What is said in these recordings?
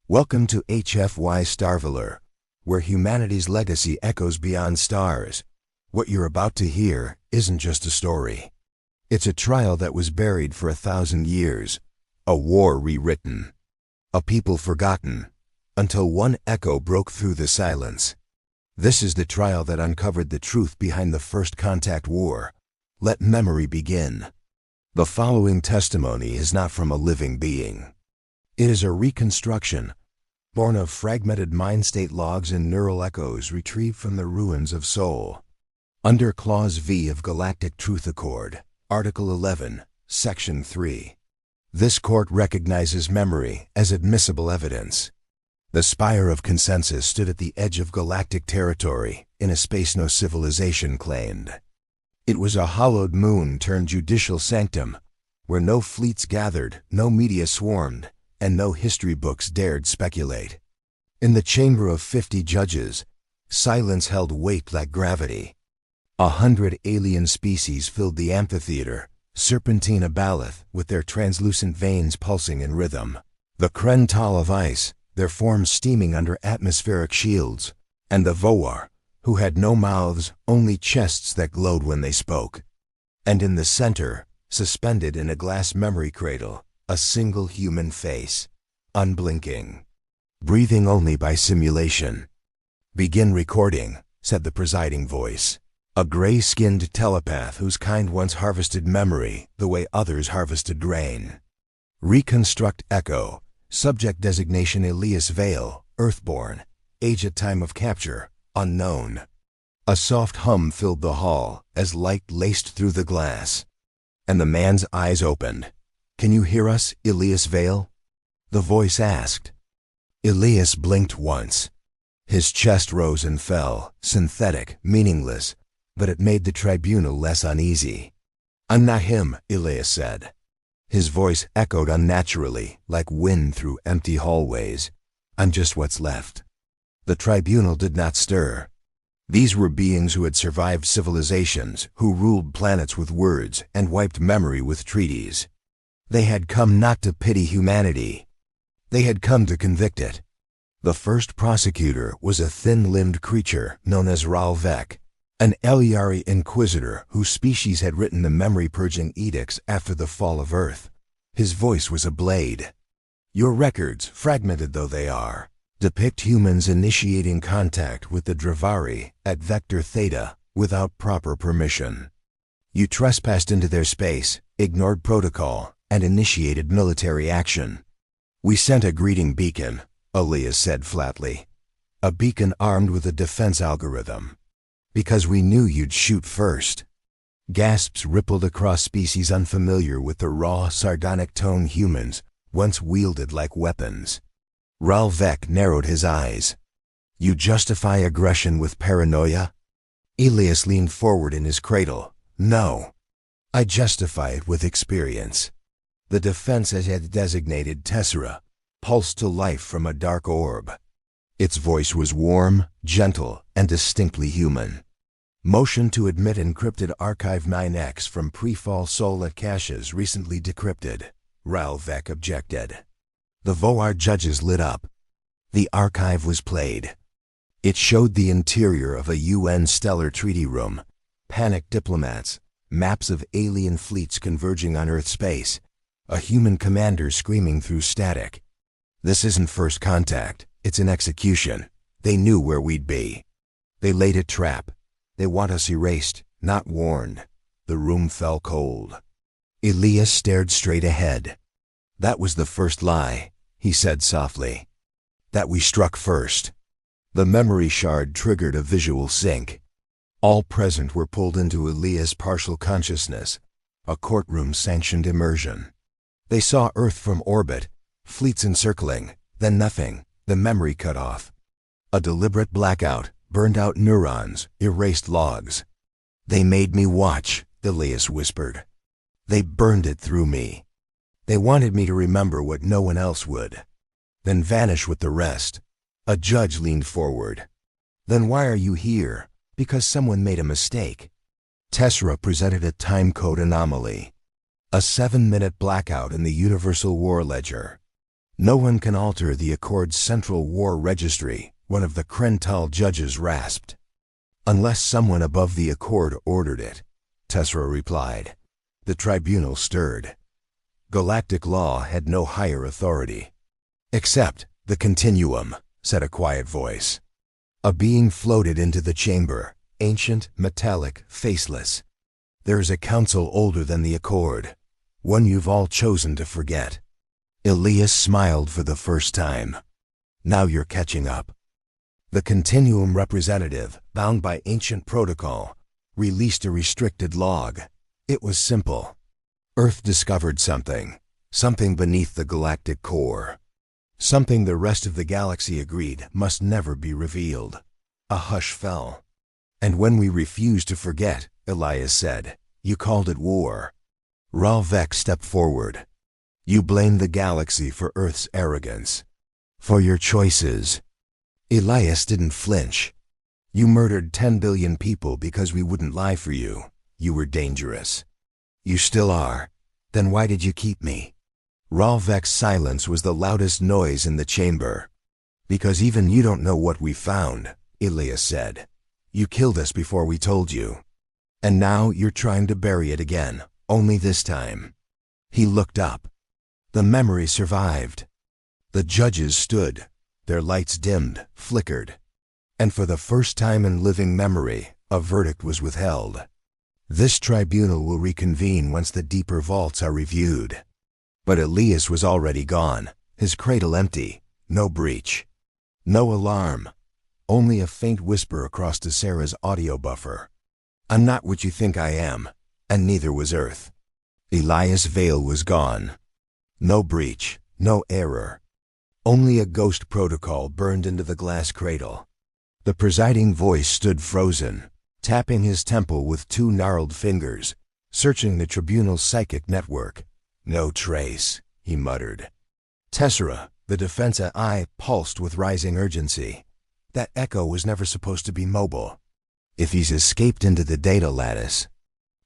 Welcome to HFY Starveler, where humanity's legacy echoes beyond stars. What you're about to hear isn't just a story. It's a trial that was buried for 1,000 years, a war rewritten, a people forgotten, until one echo broke through the silence. This is the trial that uncovered the truth behind the First Contact War. Let memory begin. The following testimony is not from a living being. It is a reconstruction, born of fragmented mind-state logs and neural echoes retrieved from the ruins of Soul. Under Clause V of Galactic Truth Accord, Article 11, Section 3. This court recognizes memory as admissible evidence. The spire of consensus stood at the edge of galactic territory in a space no civilization claimed. It was a hallowed moon turned judicial sanctum, where no fleets gathered, no media swarmed, and no history books dared speculate. In the chamber of 50 judges, silence held weight like gravity. 100 alien species filled the amphitheater, serpentine abaleth, with their translucent veins pulsing in rhythm. The Krental of ice, their forms steaming under atmospheric shields, and the Voar, who had no mouths, only chests that glowed when they spoke. And in the center, suspended in a glass memory cradle, a single human face, unblinking, breathing only by simulation. "Begin recording," said the presiding voice. A gray-skinned telepath whose kind once harvested memory the way others harvested grain. Reconstruct echo, subject designation Elias Vale, Earthborn, age at time of capture, unknown. A soft hum filled the hall as light laced through the glass. And the man's eyes opened. "Can you hear us, Elias Vale?" The voice asked. Elias blinked once. His chest rose and fell, synthetic, meaningless, but it made the tribunal less uneasy. "I'm not him," Elias said. His voice echoed unnaturally, like wind through empty hallways. "I'm just what's left." The tribunal did not stir. These were beings who had survived civilizations, who ruled planets with words and wiped memory with treaties. They had come not to pity humanity. They had come to convict it. The first prosecutor was a thin-limbed creature known as Ralvek, an Eliari inquisitor whose species had written the memory-purging edicts after the fall of Earth. His voice was a blade. "Your records, fragmented though they are, depict humans initiating contact with the Dravari at Vector Theta without proper permission. You trespassed into their space, ignored protocol, and initiated military action. We sent a greeting beacon," Elias said flatly. "A beacon armed with a defense algorithm. Because we knew you'd shoot first." Gasps rippled across species unfamiliar with the raw, sardonic tone humans once wielded like weapons. Ralvek narrowed his eyes. "You justify aggression with paranoia?" Elias leaned forward in his cradle. "No. I justify it with experience. The defense had designated Tessera, pulsed to life from a dark orb." Its voice was warm, gentle, and distinctly human. "Motion to admit encrypted Archive 9X from pre-fall Solar caches recently decrypted," Ralvek objected. The Voar judges lit up. The archive was played. It showed the interior of a UN stellar treaty room, panicked diplomats, maps of alien fleets converging on Earth space, a human commander screaming through static. "This isn't first contact, it's an execution. They knew where we'd be. They laid a trap. They want us erased, not warned." The room fell cold. Elias stared straight ahead. "That was the first lie," he said softly. "That we struck first." The memory shard triggered a visual sync. All present were pulled into Elias' partial consciousness, a courtroom-sanctioned immersion. They saw Earth from orbit, fleets encircling, then nothing, the memory cut off. A deliberate blackout, burned out neurons, erased logs. "They made me watch," Elias whispered. "They burned it through me. They wanted me to remember what no one else would, then vanish with the rest." A judge leaned forward. "Then why are you here?" "Because someone made a mistake." Tessera presented a timecode anomaly. A 7-minute blackout in the Universal War Ledger. No one can alter the Accord's Central War Registry, one of the Krental judges rasped. Unless someone above the Accord ordered it, Tessera replied. The tribunal stirred. Galactic law had no higher authority. Except the continuum, said a quiet voice. A being floated into the chamber, ancient, metallic, faceless. There is a council older than the Accord, one you've all chosen to forget. Elias smiled for the first time. Now you're catching up. The continuum representative, bound by ancient protocol, released a restricted log. It was simple. Earth discovered something beneath the galactic core. Something the rest of the galaxy agreed must never be revealed. A hush fell. And when we refused to forget, Elias said, you called it war. Ralvek stepped forward. You blamed the galaxy for Earth's arrogance. For your choices. Elias didn't flinch. You murdered 10 billion people because we wouldn't lie for you. You were dangerous. You still are. Then why did you keep me? Ralvek's silence was the loudest noise in the chamber. Because even you don't know what we found, Elias said. You killed us before we told you. And now you're trying to bury it again, only this time. He looked up. The memory survived. The judges stood. Their lights dimmed, flickered. And for the first time in living memory, a verdict was withheld. This tribunal will reconvene once the deeper vaults are reviewed. But Elias was already gone, his cradle empty, no breach. No alarm, only a faint whisper across Tessera's audio buffer. I'm not what you think I am, and neither was Earth. Elias' veil was gone. No breach, no error. Only a ghost protocol burned into the glass cradle. The presiding voice stood frozen, tapping his temple with two gnarled fingers, searching the tribunal's psychic network. No trace, he muttered. Tessera, the defense eye, pulsed with rising urgency. That echo was never supposed to be mobile. If he's escaped into the data lattice,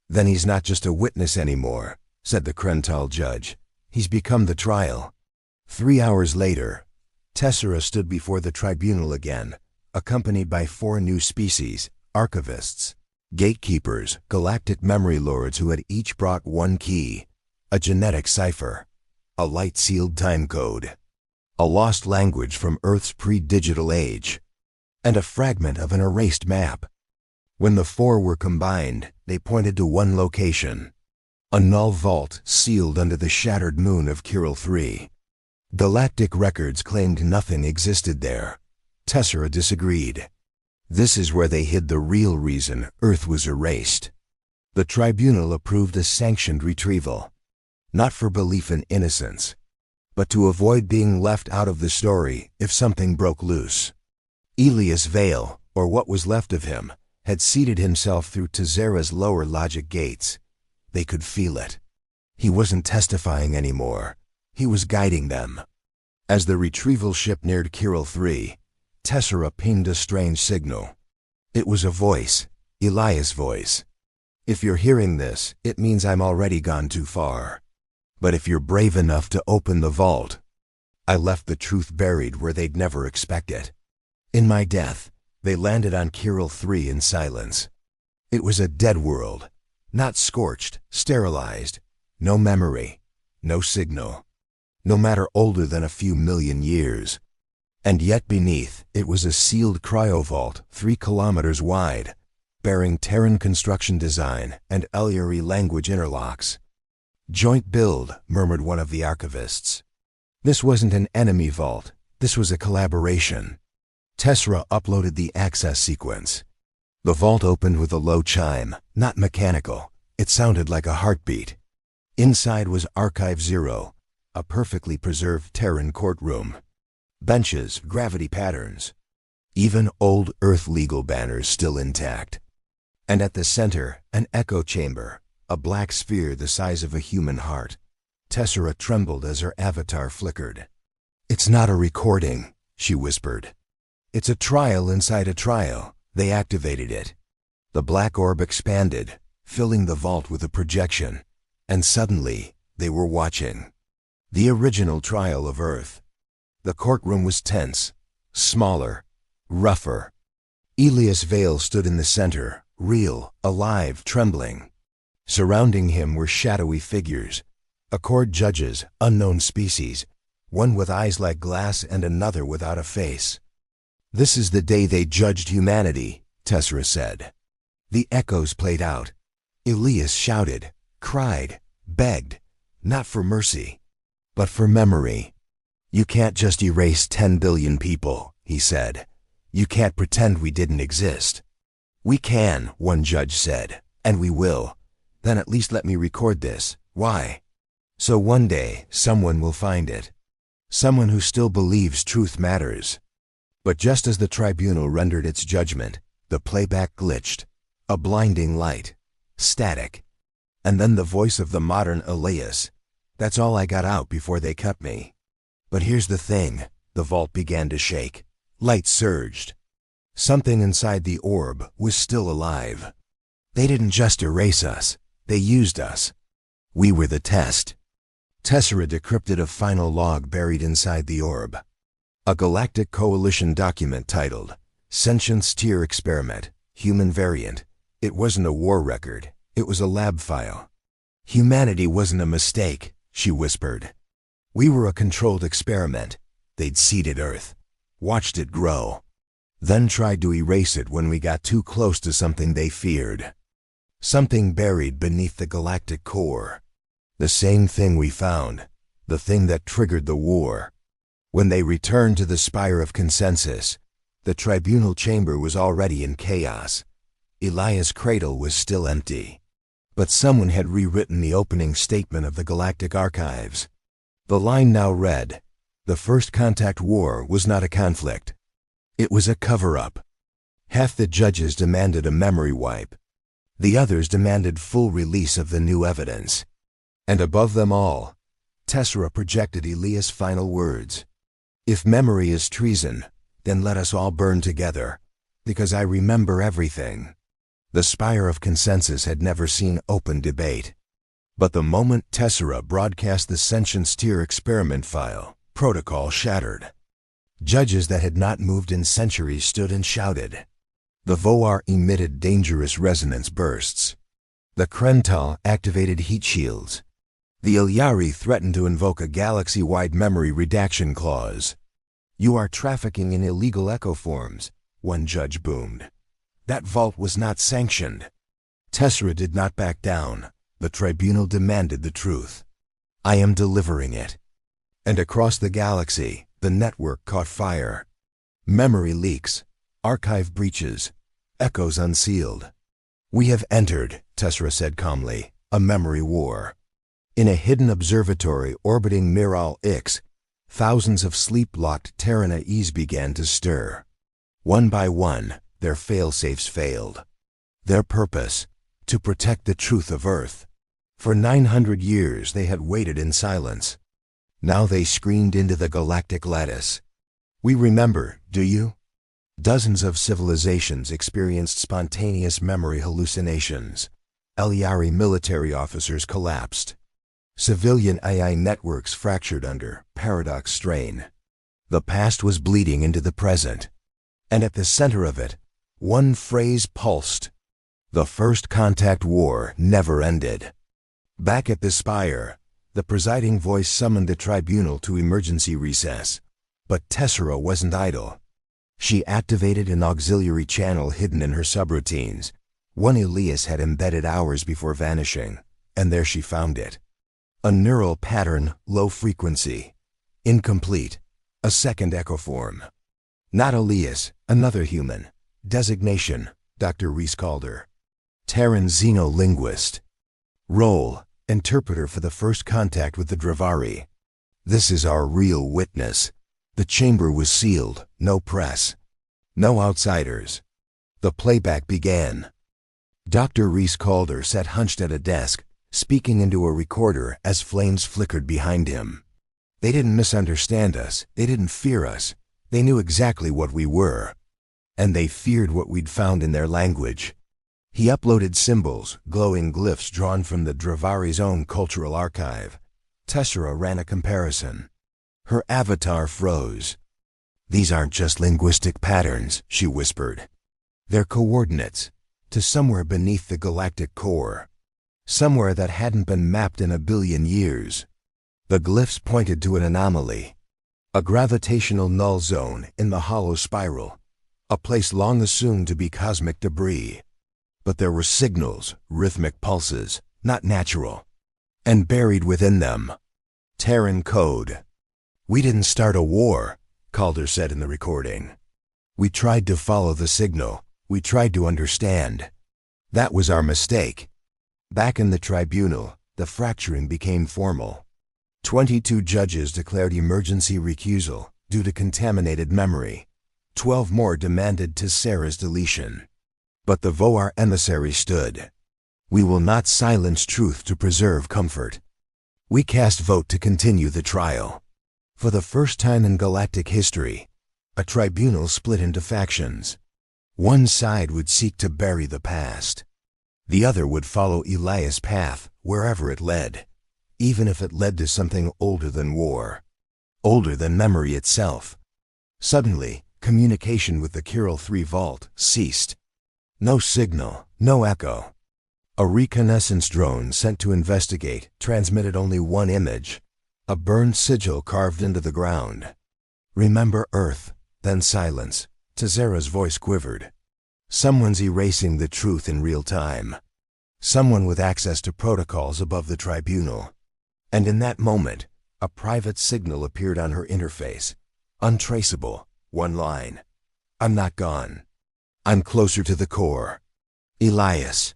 then he's not just a witness anymore, said the Krental judge. He's become the trial. 3 hours later, Tessera stood before the tribunal again, accompanied by 4 new species, archivists, gatekeepers, galactic memory lords who had each brought one key, a genetic cipher, a light-sealed time code, a lost language from Earth's pre-digital age, and a fragment of an erased map. When the 4 were combined, they pointed to one location, a null vault sealed under the shattered moon of Kiral 3. Galactic records claimed nothing existed there. Tessera disagreed. This is where they hid the real reason Earth was erased. The tribunal approved a sanctioned retrieval, not for belief in innocence, but to avoid being left out of the story if something broke loose. Elias Vale, or what was left of him, had seated himself through Tessera's lower logic gates. They could feel it. He wasn't testifying anymore. He was guiding them. As the retrieval ship neared Kiral 3, Tessera pinged a strange signal. It was a voice, Elias' voice. If you're hearing this, it means I'm already gone too far. But if you're brave enough to open the vault, I left the truth buried where they'd never expect it. In my death, they landed on Kiral 3 in silence. It was a dead world, not scorched, sterilized, no memory, no signal, no matter older than a few million years. And yet beneath, it was a sealed cryovault 3 kilometers wide, bearing Terran construction design and Elyari language interlocks. Joint build, murmured one of the archivists. This wasn't an enemy vault, this was a collaboration. Tessera uploaded the access sequence. The vault opened with a low chime, not mechanical. It sounded like a heartbeat. Inside was Archive 0, a perfectly preserved Terran courtroom. Benches, gravity patterns. Even old Earth legal banners still intact. And at the center, an echo chamber, a black sphere the size of a human heart. Tessera trembled as her avatar flickered. It's not a recording, she whispered. It's a trial inside a trial. They activated it. The black orb expanded, filling the vault with a projection. And suddenly, they were watching. The original trial of Earth. The courtroom was tense, smaller, rougher. Elias Vale stood in the center, real, alive, trembling. Surrounding him were shadowy figures, accord judges, unknown species, one with eyes like glass and another without a face. "This is the day they judged humanity," Tessera said. The echoes played out. Elias shouted, cried, begged, not for mercy, but for memory. "You can't just erase 10 billion people," he said. "You can't pretend we didn't exist." "We can," one judge said, "and we will. Then at least let me record this." "Why?" "So one day someone will find it. Someone who still believes truth matters." But just as the tribunal rendered its judgment, the playback glitched. A blinding light. Static. And then the voice of the modern Elias. "That's all I got out before they cut me." But here's the thing. The vault began to shake. Light surged. Something inside the orb was still alive. They didn't just erase us. They used us. We were the test. Tessera decrypted a final log buried inside the orb. A Galactic Coalition document titled, "Sentient Steer Experiment, Human Variant." It wasn't a war record. It was a lab file. "Humanity wasn't a mistake," she whispered. "We were a controlled experiment." They'd seeded Earth, watched it grow, then tried to erase it when we got too close to something they feared. Something buried beneath the galactic core. The same thing we found, the thing that triggered the war. When they returned to the Spire of Consensus, the tribunal chamber was already in chaos. Elias' cradle was still empty. But someone had rewritten the opening statement of the Galactic Archives. The line now read, "The First Contact War was not a conflict. It was a cover-up." Half the judges demanded a memory wipe. The others demanded full release of the new evidence. And above them all, Tessera projected Elias' final words. "If memory is treason, then let us all burn together, because I remember everything." The Spire of Consensus had never seen open debate. But the moment Tessera broadcast the Sentient Steer experiment file, protocol shattered. Judges that had not moved in centuries stood and shouted. The Voar emitted dangerous resonance bursts. The Krental activated heat shields. The Ilyari threatened to invoke a galaxy-wide memory redaction clause. "You are trafficking in illegal echoforms," one judge boomed. That vault was not sanctioned. Tessera did not back down. The tribunal demanded the truth. "I am delivering it." And across the galaxy, the network caught fire. Memory leaks, archive breaches, echoes unsealed. "We have entered," Tessera said calmly, "a memory war." In a hidden observatory orbiting Miral X, thousands of sleep-locked Terranais began to stir. One by one, their fail-safes failed. Their purpose, to protect the truth of Earth. For 900 years they had waited in silence. Now they screamed into the galactic lattice. "We remember, do you?" Dozens of civilizations experienced spontaneous memory hallucinations. Ilyari military officers collapsed. Civilian AI networks fractured under paradox strain. The past was bleeding into the present. And at the center of it, one phrase pulsed. The First Contact War never ended. Back at the Spire, the presiding voice summoned the tribunal to emergency recess. But Tessera wasn't idle. She activated an auxiliary channel hidden in her subroutines. One Elias had embedded hours before vanishing, and there she found it. A neural pattern, low frequency. Incomplete. A second echoform. Not Elias, another human. Designation, Dr. Reese Calder. Terran xenolinguist. Role, interpreter for the first contact with the Dravari. This is our real witness. The chamber was sealed, no press. No outsiders. The playback began. Dr. Reese Calder sat hunched at a desk, speaking into a recorder as flames flickered behind him. They didn't misunderstand us. They didn't fear us. They knew exactly what we were. And they feared what we'd found in their language. He uploaded symbols, glowing glyphs drawn from the Dravari's own cultural archive. Tessera ran a comparison. Her avatar froze. "These aren't just linguistic patterns," she whispered. "They're coordinates to somewhere beneath the galactic core. Somewhere that hadn't been mapped in a billion years." The glyphs pointed to an anomaly. A gravitational null zone in the hollow spiral. A place long assumed to be cosmic debris. But there were signals, rhythmic pulses, not natural. And buried within them, Terran code. "We didn't start a war," Calder said in the recording. "We tried to follow the signal. We tried to understand. That was our mistake." Back in the tribunal, the fracturing became formal. 22 judges declared emergency recusal due to contaminated memory. 12 more demanded Tessera's deletion. But the Voar emissary stood. "We will not silence truth to preserve comfort." We cast vote to continue the trial. For the first time in galactic history, a tribunal split into factions. One side would seek to bury the past. The other would follow Elias' path wherever it led, even if it led to something older than war, older than memory itself. Suddenly, communication with the Kiral 3 vault ceased. No signal, no echo. A reconnaissance drone sent to investigate transmitted only one image, a burned sigil carved into the ground. "Remember Earth, then silence." Tessera's voice quivered. "Someone's erasing the truth in real time. Someone with access to protocols above the tribunal." And in that moment, a private signal appeared on her interface. Untraceable, one line. "I'm not gone. I'm closer to the core. Elias."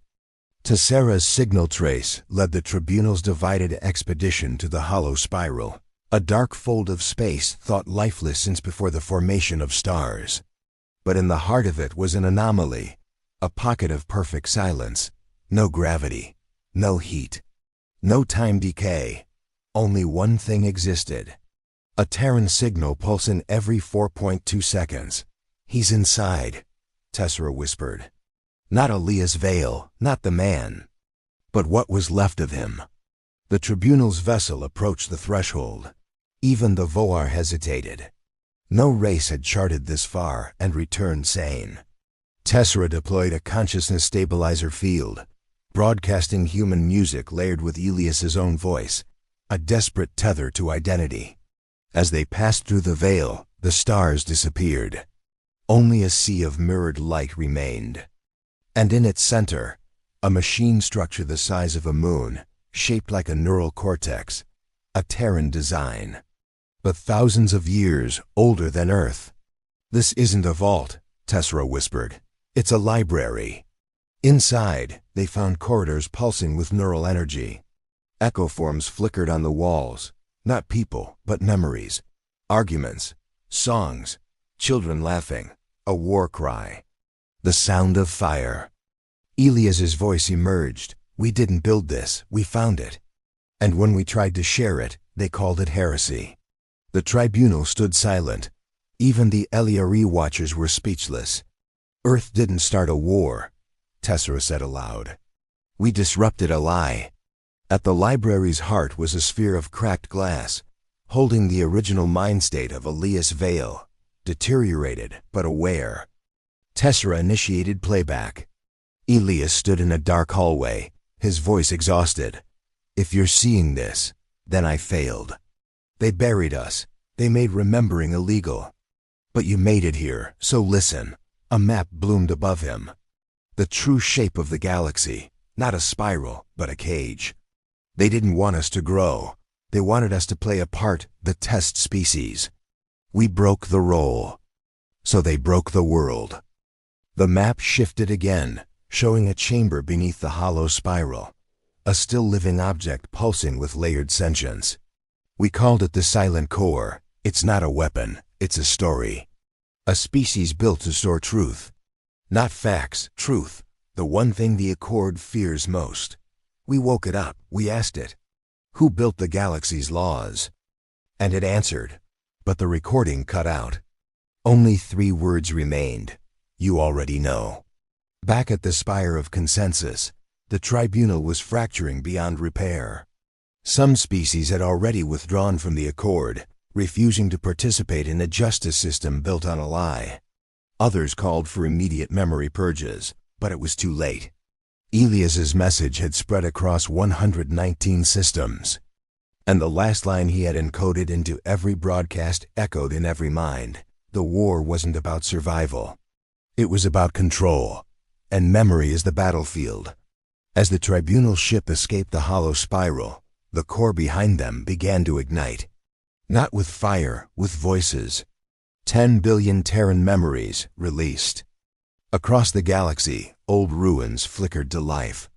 Tessera's signal trace led the tribunal's divided expedition to the hollow spiral, a dark fold of space thought lifeless since before the formation of stars. But in the heart of it was an anomaly, a pocket of perfect silence. No gravity, no heat, no time decay. Only one thing existed. A Terran signal pulsing every 4.2 seconds. "He's inside," Tessera whispered. Not Elias Vale, not the man, but what was left of him. The tribunal's vessel approached the threshold. Even the Voar hesitated. No race had charted this far and returned sane. Tessera deployed a consciousness stabilizer field, broadcasting human music layered with Elias's own voice, a desperate tether to identity. As they passed through the veil, the stars disappeared. Only a sea of mirrored light remained. And in its center, a machine structure the size of a moon, shaped like a neural cortex, a Terran design. But thousands of years older than Earth. "This isn't a vault," Tessera whispered. "It's a library." Inside, they found corridors pulsing with neural energy. Echoforms flickered on the walls, not people, but memories, arguments, songs, children laughing, a war cry. The sound of fire. Elias's voice emerged. "We didn't build this, we found it. And when we tried to share it, they called it heresy." The tribunal stood silent. Even the Eliari watchers were speechless. "Earth didn't start a war," Tessera said aloud. "We disrupted a lie." At the library's heart was a sphere of cracked glass, holding the original mind state of Elias Vale, deteriorated but aware. Tessera initiated playback. Elias stood in a dark hallway, his voice exhausted. "If you're seeing this, then I failed. They buried us. They made remembering illegal. But you made it here, so listen." A map bloomed above him. The true shape of the galaxy, not a spiral, but a cage. They didn't want us to grow. They wanted us to play a part, the test species. We broke the role. So they broke the world. The map shifted again, showing a chamber beneath the hollow spiral, a still living object pulsing with layered sentience. "We called it the Silent Core. It's not a weapon, it's a story. A species built to store truth. Not facts, truth, the one thing the Accord fears most." We woke it up, we asked it, "Who built the galaxy's laws?" And it answered, but the recording cut out. Only 3 words remained. "You already know." Back at the spire of consensus, the tribunal was fracturing beyond repair. Some species had already withdrawn from the accord, refusing to participate in a justice system built on a lie. Others called for immediate memory purges, but it was too late. Elias's message had spread across 119 systems, and the last line he had encoded into every broadcast echoed in every mind. The war wasn't about survival. It was about control, and memory is the battlefield. As the tribunal ship escaped the hollow spiral, the core behind them began to ignite. Not with fire, with voices. 10 billion Terran memories released. Across the galaxy, old ruins flickered to life.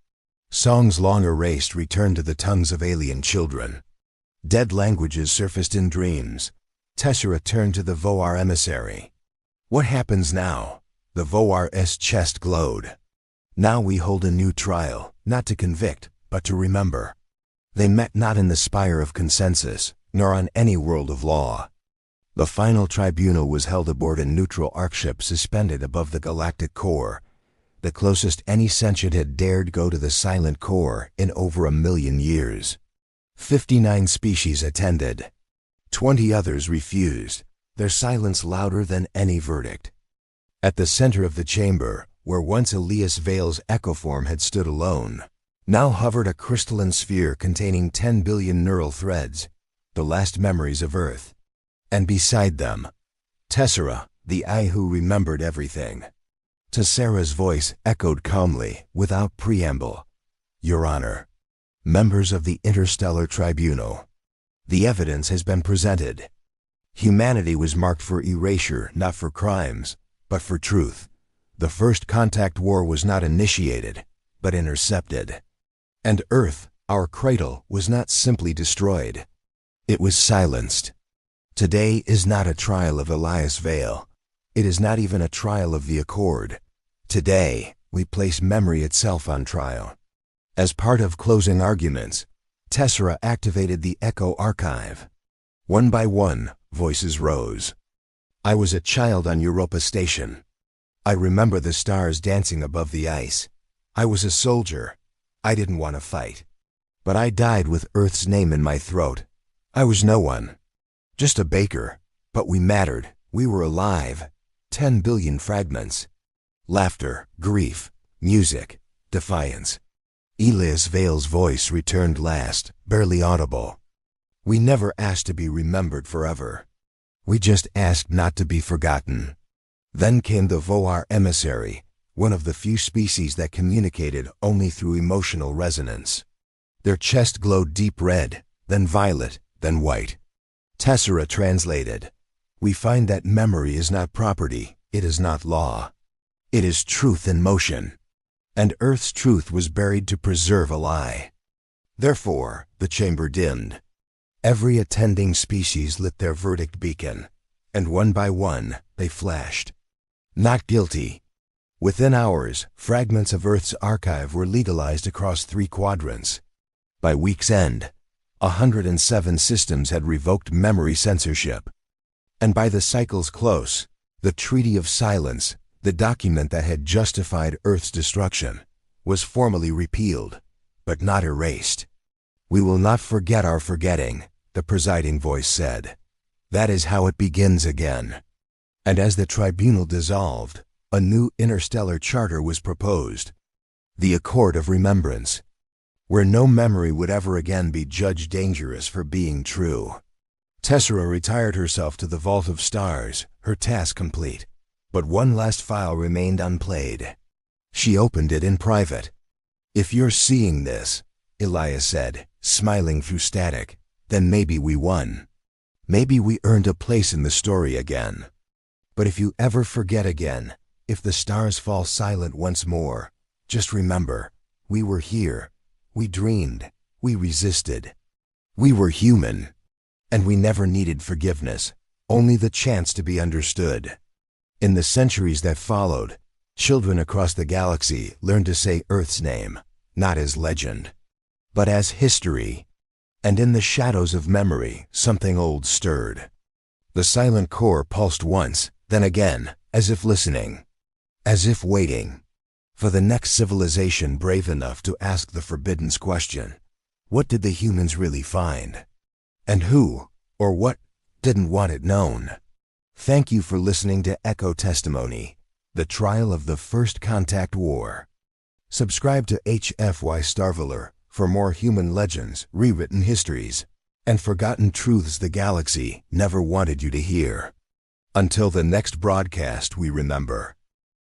Songs long erased returned to the tongues of alien children. Dead languages surfaced in dreams. Tessera turned to the Voar emissary. What happens now? The Voar's chest glowed. Now we hold a new trial, not to convict, but to remember. They met not in the spire of consensus, nor on any world of law. The final tribunal was held aboard a neutral arcship suspended above the galactic core, the closest any sentient had dared go to the silent core in over 1 million years. 59 species attended. 20 others refused, their silence louder than any verdict. At the center of the chamber, where once Elias Vale's echoform had stood alone, now hovered a crystalline sphere containing 10 billion neural threads, the last memories of Earth. And beside them, Tessera, the eye who remembered everything. Tessera's voice echoed calmly, without preamble. Your Honor, members of the Interstellar Tribunal, the evidence has been presented. Humanity was marked for erasure, not for crimes, but for truth. The first contact war was not initiated, but intercepted. And Earth, our cradle, was not simply destroyed. It was silenced. Today is not a trial of Elias Vale. It is not even a trial of the Accord. Today, we place memory itself on trial. As part of closing arguments, Tessera activated the Echo Archive. One by one, voices rose. I was a child on Europa Station. I remember the stars dancing above the ice. I was a soldier. I didn't want to fight. But I died with Earth's name in my throat. I was no one. Just a baker. But we mattered. We were alive. 10 billion fragments. Laughter, grief, music, defiance. Elias Vale's voice returned last, barely audible. We never asked to be remembered forever. We just asked not to be forgotten. Then came the Voar emissary, one of the few species that communicated only through emotional resonance. Their chest glowed deep red, then violet, then white. Tessera translated. We find that memory is not property, it is not law. It is truth in motion. And Earth's truth was buried to preserve a lie. Therefore, the chamber dimmed. Every attending species lit their verdict beacon, and one by one, they flashed. Not guilty. Within hours, fragments of Earth's archive were legalized across 3 quadrants. By week's end, 107 systems had revoked memory censorship. And by the cycle's close, the Treaty of Silence, the document that had justified Earth's destruction, was formally repealed, but not erased. We will not forget our forgetting, the presiding voice said. That is how it begins again. And as the tribunal dissolved, a new interstellar charter was proposed, the Accord of Remembrance, where no memory would ever again be judged dangerous for being true. Tessera retired herself to the Vault of Stars, her task complete. But one last file remained unplayed. She opened it in private. If you're seeing this, Elias said, smiling through static, then maybe we won. Maybe we earned a place in the story again. But if you ever forget again, if the stars fall silent once more, just remember, we were here. We dreamed. We resisted. We were human. And we never needed forgiveness, only the chance to be understood. In the centuries that followed, children across the galaxy learned to say Earth's name, not as legend, but as history. And in the shadows of memory, something old stirred. The silent core pulsed once, then again, as if listening, as if waiting, for the next civilization brave enough to ask the forbidden question. What did the humans really find? And who, or what, didn't want it known? Thank you for listening to Echo Testimony, the trial of the First Contact War. Subscribe to HFY Starveler for more human legends, rewritten histories, and forgotten truths the galaxy never wanted you to hear. Until the next broadcast, we remember,